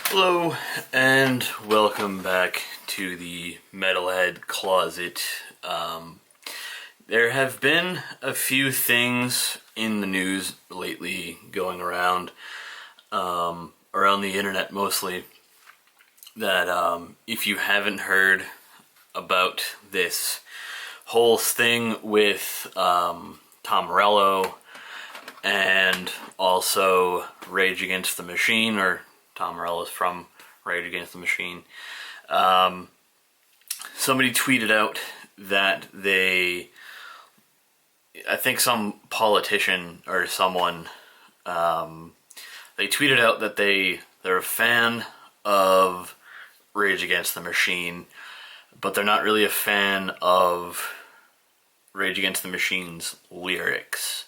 Hello, and welcome back to the Metalhead Closet. There have been a few things in the news lately going around, around the internet mostly, that if you haven't heard about this whole thing with Tom Morello and also Rage Against the Machine, or Tom Morello's from Rage Against the Machine. Somebody tweeted out that I think some politician or someone, they tweeted out that they're a fan of Rage Against the Machine, but they're not really a fan of Rage Against the Machine's lyrics.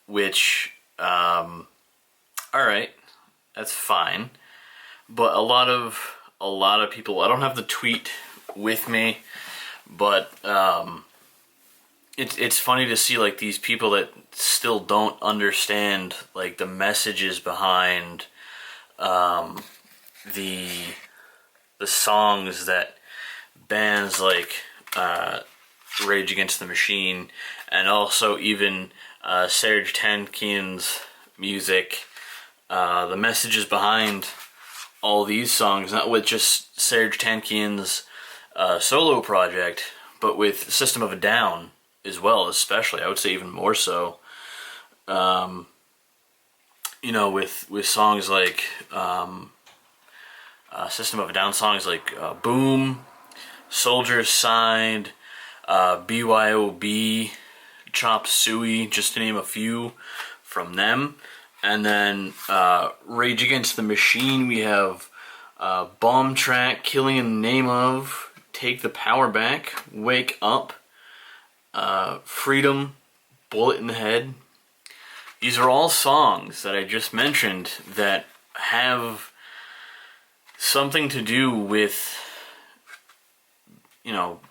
Which, alright, that's fine. But a lot of people, I don't have the tweet with me, but it's funny to see like these people that still don't understand like the messages behind the songs that bands like Rage Against the Machine and also even Serj Tankian's music, the messages behind all these songs, not with just Serj Tankian's solo project, but with System of a Down as well, especially. I would say even more so. With songs like System of a Down songs like Boom, Soldier's Side, BYOB, Chop Suey, just to name a few from them. And then Rage Against the Machine, we have Bomb Track, Killing in the Name of, Take the Power Back, Wake Up, Freedom, Bullet in the Head. These are all songs that I just mentioned that have something to do with,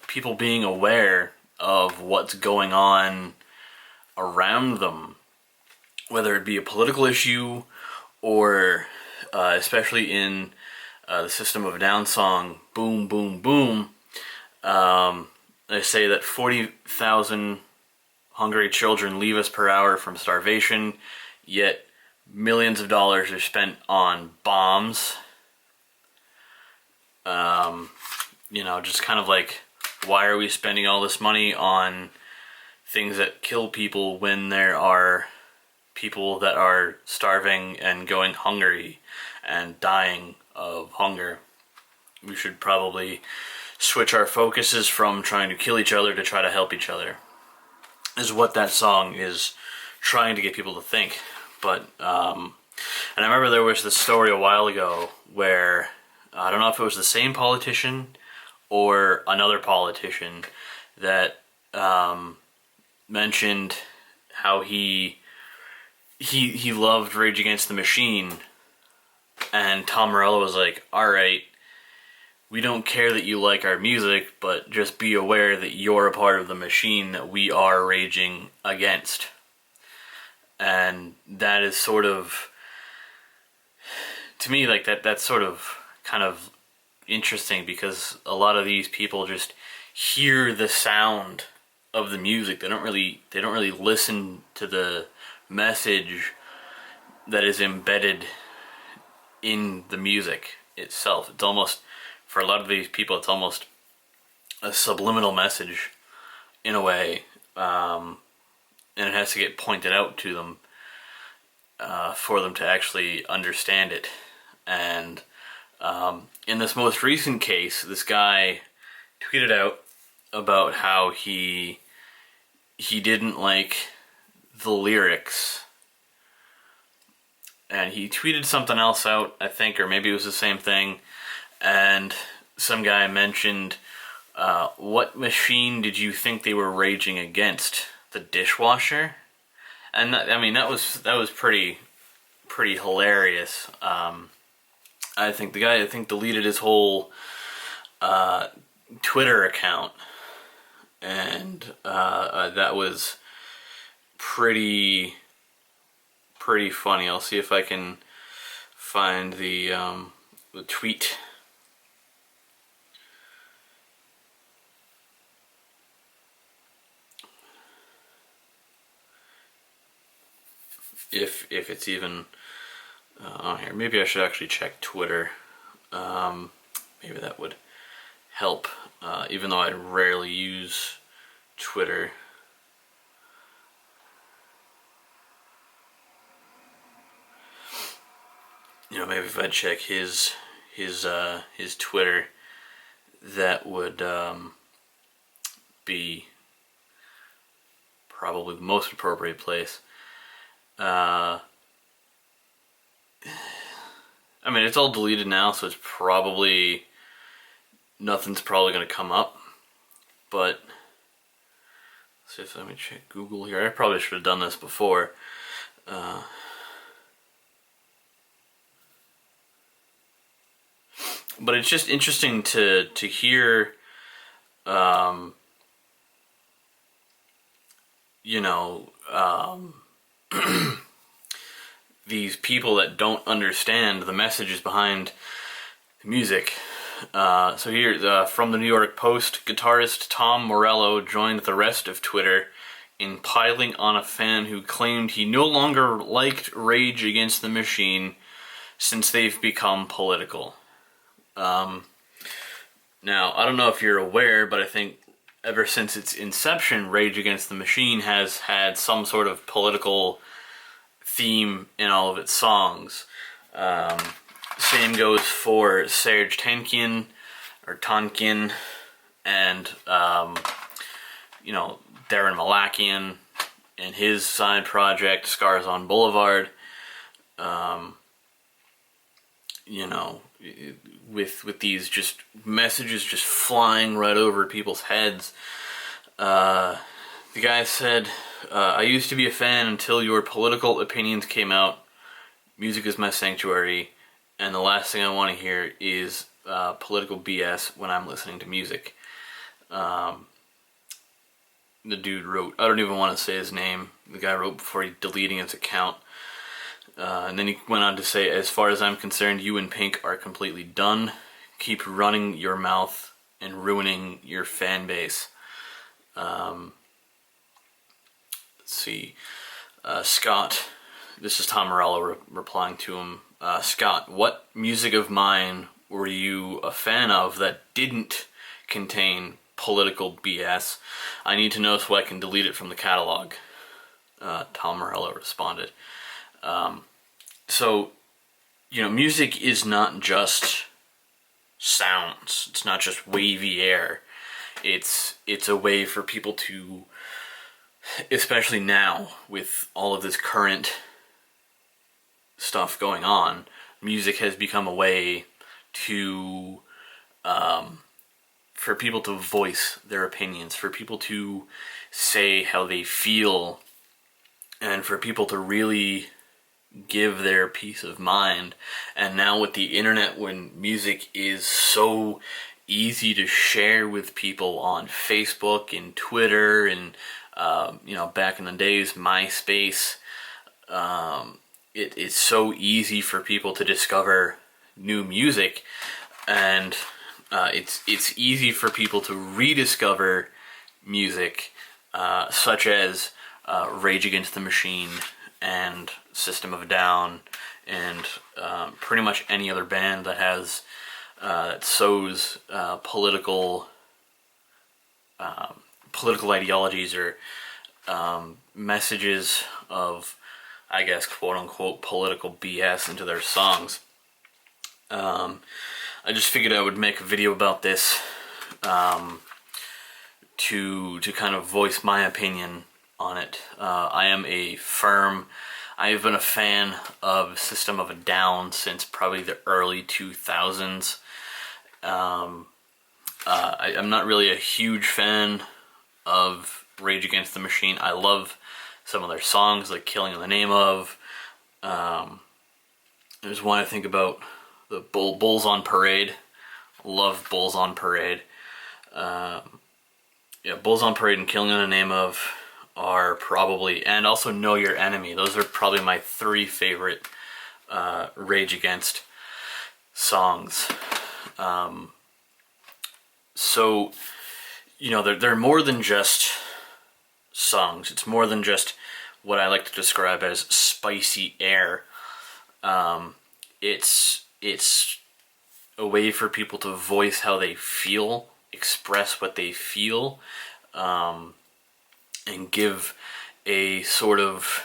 people being aware of what's going on around them, whether it be a political issue or especially in the System of a Down song Boom Boom Boom, they say that 40,000 hungry children leave us per hour from starvation, yet millions of dollars are spent on bombs. Just kind of like, why are we spending all this money on things that kill people when there are people that are starving and going hungry and dying of hunger? We should probably switch our focuses from trying to kill each other to try to help each other, is what that song is trying to get people to think. But, and I remember there was this story a while ago where, I don't know if it was the same politician or another politician that mentioned how he loved Rage Against the Machine, and Tom Morello was like, alright, we don't care that you like our music, but just be aware that you're a part of the machine that we are raging against. And that is sort of, to me, like that's sort of kind of interesting, because a lot of these people just hear the sound of the music. They don't really listen to the message that is embedded in the music itself. It's almost, for a lot of these people, it's almost a subliminal message in a way, and it has to get pointed out to them for them to actually understand it. And in this most recent case, this guy tweeted out about how he didn't like the lyrics, and he tweeted something else out, I think, or maybe it was the same thing, and some guy mentioned, what machine did you think they were raging against? The dishwasher? And that was pretty hilarious. I think the guy deleted his whole Twitter account, and that was pretty funny. I'll see if I can find the the tweet. If it's even on here. Maybe I should actually check Twitter. Maybe that would help, even though I rarely use Twitter. You know, maybe if I check his Twitter, that would be probably the most appropriate place. I mean, it's all deleted now, so it's probably nothing's probably going to come up. But let's see if let me check Google here. I probably should have done this before. But it's just interesting to hear, you know, these people that don't understand the messages behind the music. So here, from the New York Post, guitarist Tom Morello joined the rest of Twitter in piling on a fan who claimed he no longer liked Rage Against the Machine since they've become political. Now, I don't know if you're aware, but I think ever since its inception, Rage Against the Machine has had some sort of political theme in all of its songs. Same goes for Serj Tankian, and, you know, Darren Malakian and his side project, Scars on Boulevard. You know, with these just messages just flying right over people's heads. The guy said, I used to be a fan until your political opinions came out. Music is my sanctuary, and the last thing I want to hear is political BS when I'm listening to music. The dude wrote, I don't even want to say his name, the guy wrote before he deleting his account. And then he went on to say, as far as I'm concerned, you and Pink are completely done. Keep running your mouth and ruining your fan base. Let's see. Scott, this is Tom Morello replying to him. Scott, what music of mine were you a fan of that didn't contain political BS? I need to know so I can delete it from the catalog. Tom Morello responded. So, you know, music is not just sounds. It's not just wavy air. It's a way for people to, especially now with all of this current stuff going on, music has become a way to, for people to voice their opinions, for people to say how they feel, and for people to really give their peace of mind. And now with the internet, when music is so easy to share with people on Facebook and Twitter and you know, back in the days, MySpace, it's so easy for people to discover new music, and it's easy for people to rediscover music, such as Rage Against the Machine and System of a Down, and pretty much any other band that has that sows political ideologies or messages of, I guess, quote unquote political BS into their songs. I just figured I would make a video about this to kind of voice my opinion on it. I have been a fan of System of a Down since probably the early 2000s. I'm not really a huge fan of Rage Against the Machine. I love some of their songs, like Killing in the Name of. There's one I think about, the Bulls on Parade. Love Bulls on Parade. Yeah, Bulls on Parade and Killing in the Name of are probably, and also Know Your Enemy. Those are probably my three favorite Rage Against songs. So, you know, they're more than just songs. It's more than just what I like to describe as spicy air. It's a way for people to voice how they feel, express what they feel, and give a sort of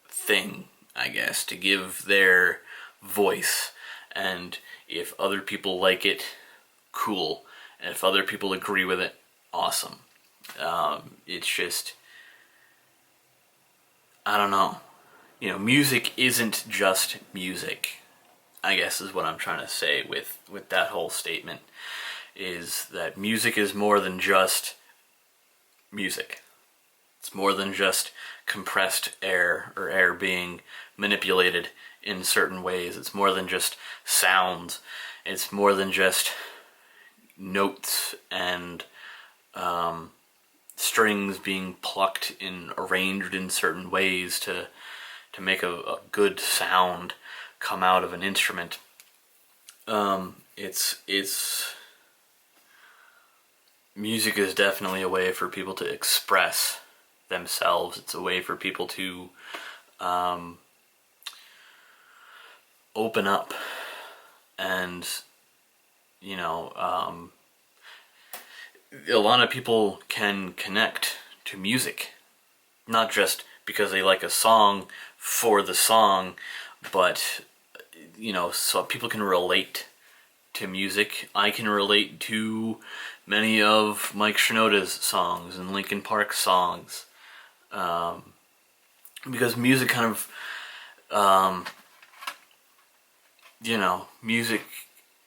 thing, I guess, to give their voice. And if other people like it, cool. And if other people agree with it, awesome. It's just, I don't know. You know, music isn't just music, I guess is what I'm trying to say with that whole statement, is that music is more than just music. It's more than just compressed air or air being manipulated in certain ways. It's more than just sounds. It's more than just notes and strings being plucked and arranged in certain ways to make a good sound come out of an instrument. It's music is definitely a way for people to express themselves. It's a way for people to open up and, you know, a lot of people can connect to music, not just because they like a song for the song, but, you know, so people can relate to music. I can relate to many of Mike Shinoda's songs and Linkin Park songs, because music kind of, you know, music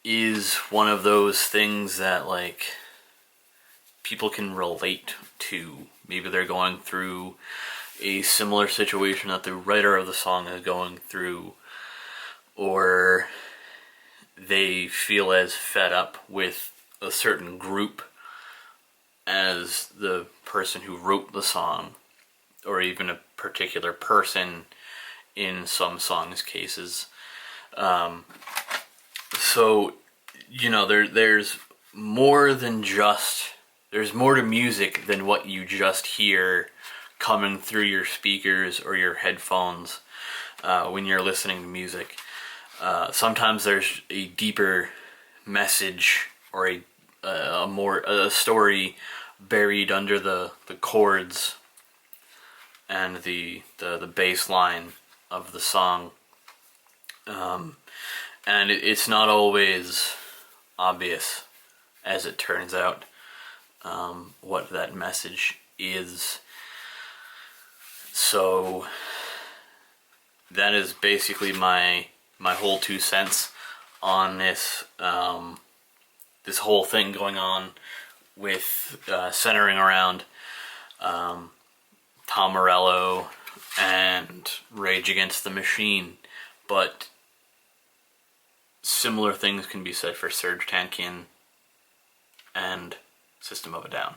is one of those things that, like, people can relate to. Maybe they're going through a similar situation that the writer of the song is going through, or they feel as fed up with a certain group as the person who wrote the song, or even a particular person in some songs' cases. So, you know, there's more than just, there's more to music than what you just hear coming through your speakers or your headphones when you're listening to music. Sometimes there's a deeper message or a story buried under the chords and the bass line of the song. And it's not always obvious, as it turns out, what that message is. So that is basically my whole 2 cents on this this whole thing going on with centering around Tom Morello and Rage Against the Machine. But similar things can be said for Serj Tankian and System of a Down.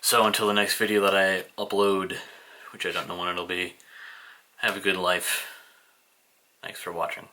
So until the next video that I upload, which I don't know when it'll be, have a good life. Thanks for watching.